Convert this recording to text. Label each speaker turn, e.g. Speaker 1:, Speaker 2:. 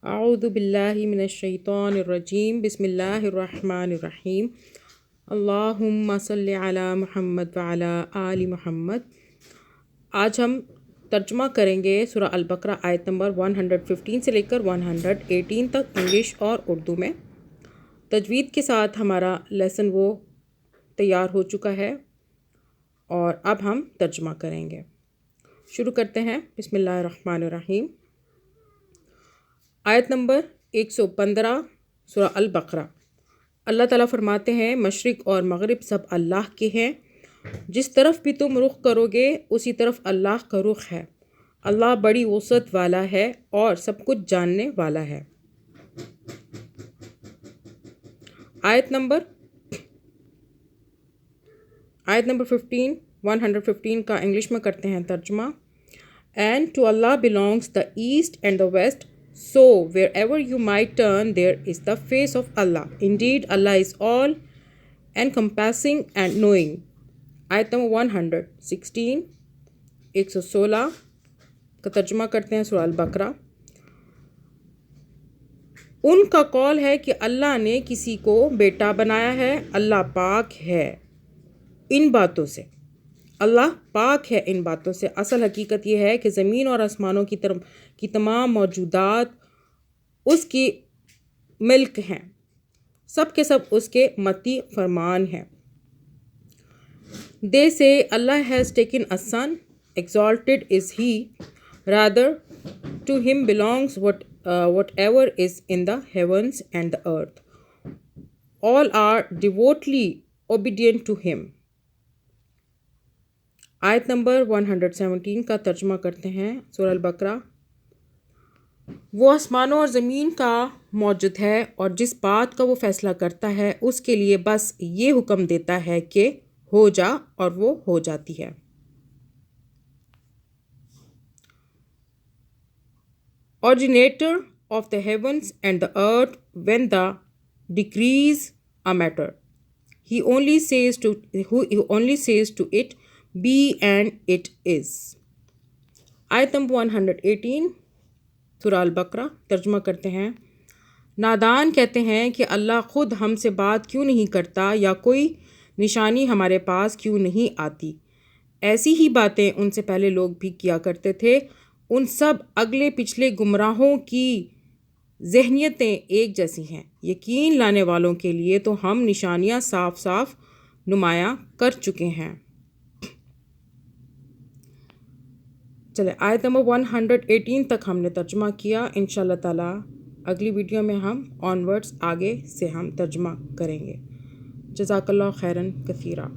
Speaker 1: اعوذ باللہ من الشیطان الرجیم بسم اللہ الرحمن الرحیم اللہم صلی علی محمد وعلی آل محمد۔ آج ہم ترجمہ کریں گے سورہ البقرہ آیت نمبر 115 سے لے کر 118 تک انگلش اور اردو میں۔ تجوید کے ساتھ ہمارا لیسن وہ تیار ہو چکا ہے اور اب ہم ترجمہ کریں گے۔ شروع کرتے ہیں۔ بسم اللہ الرحمن الرحیم۔ آیت نمبر 115 سورہ البقرہ۔ اللہ تعالیٰ فرماتے ہیں، مشرق اور مغرب سب اللہ کے ہیں، جس طرف بھی تم رخ کرو گے اسی طرف اللہ کا رخ ہے۔ اللہ بڑی وسعت والا ہے اور سب کچھ جاننے والا ہے۔ آیت نمبر 115 کا انگلش میں کرتے ہیں ترجمہ۔ And to Allah belongs the east and the west, so wherever you might turn there is the face of Allah. Indeed, Allah is all encompassing and knowing. آیت نمبر 116 116 کا ترجمہ کرتے ہیں سورہ البقرہ۔ ان کا قول ہے کہ اللہ نے کسی کو بیٹا بنایا ہے، اللہ پاک ہے ان باتوں سے۔ اللہ پاک ہے ان باتوں سے۔ اصل حقیقت یہ ہے کہ زمین اور آسمانوں کی تمام موجودات اس کی ملک ہیں، سب کے سب اس کے مطیع فرمان ہیں۔ They say Allah has taken a son, exalted is he, rather to him belongs whatever is in the heavens and the earth. All are devotedly obedient to him. آیت نمبر 117 کا ترجمہ کرتے ہیں سورہ البقرہ۔ وہ آسمانوں اور زمین کا موجود ہے اور جس بات کا وہ فیصلہ کرتا ہے اس کے لیے بس یہ حکم دیتا ہے کہ ہو جا اور وہ ہو جاتی ہے۔ Originator of the heavens and the earth when the decrees a matter. He only says to it, be and it is. آیت نمبر 118 سورہ البقرہ ترجمہ کرتے ہیں۔ نادان کہتے ہیں کہ اللہ خود ہم سے بات کیوں نہیں کرتا یا کوئی نشانی ہمارے پاس کیوں نہیں آتی۔ ایسی ہی باتیں ان سے پہلے لوگ بھی کیا کرتے تھے۔ ان سب اگلے پچھلے گمراہوں کی ذہنیتیں ایک جیسی ہیں۔ یقین لانے والوں کے لیے تو ہم نشانیاں صاف صاف نمایاں کر چکے ہیں۔ چلے آیت نمبر 118 تک ہم نے ترجمہ کیا۔ انشاءاللہ تعالیٰ اگلی ویڈیو میں ہم آنورڈز آگے سے ہم ترجمہ کریں گے۔ جزاک اللہ خیراً کثیرا۔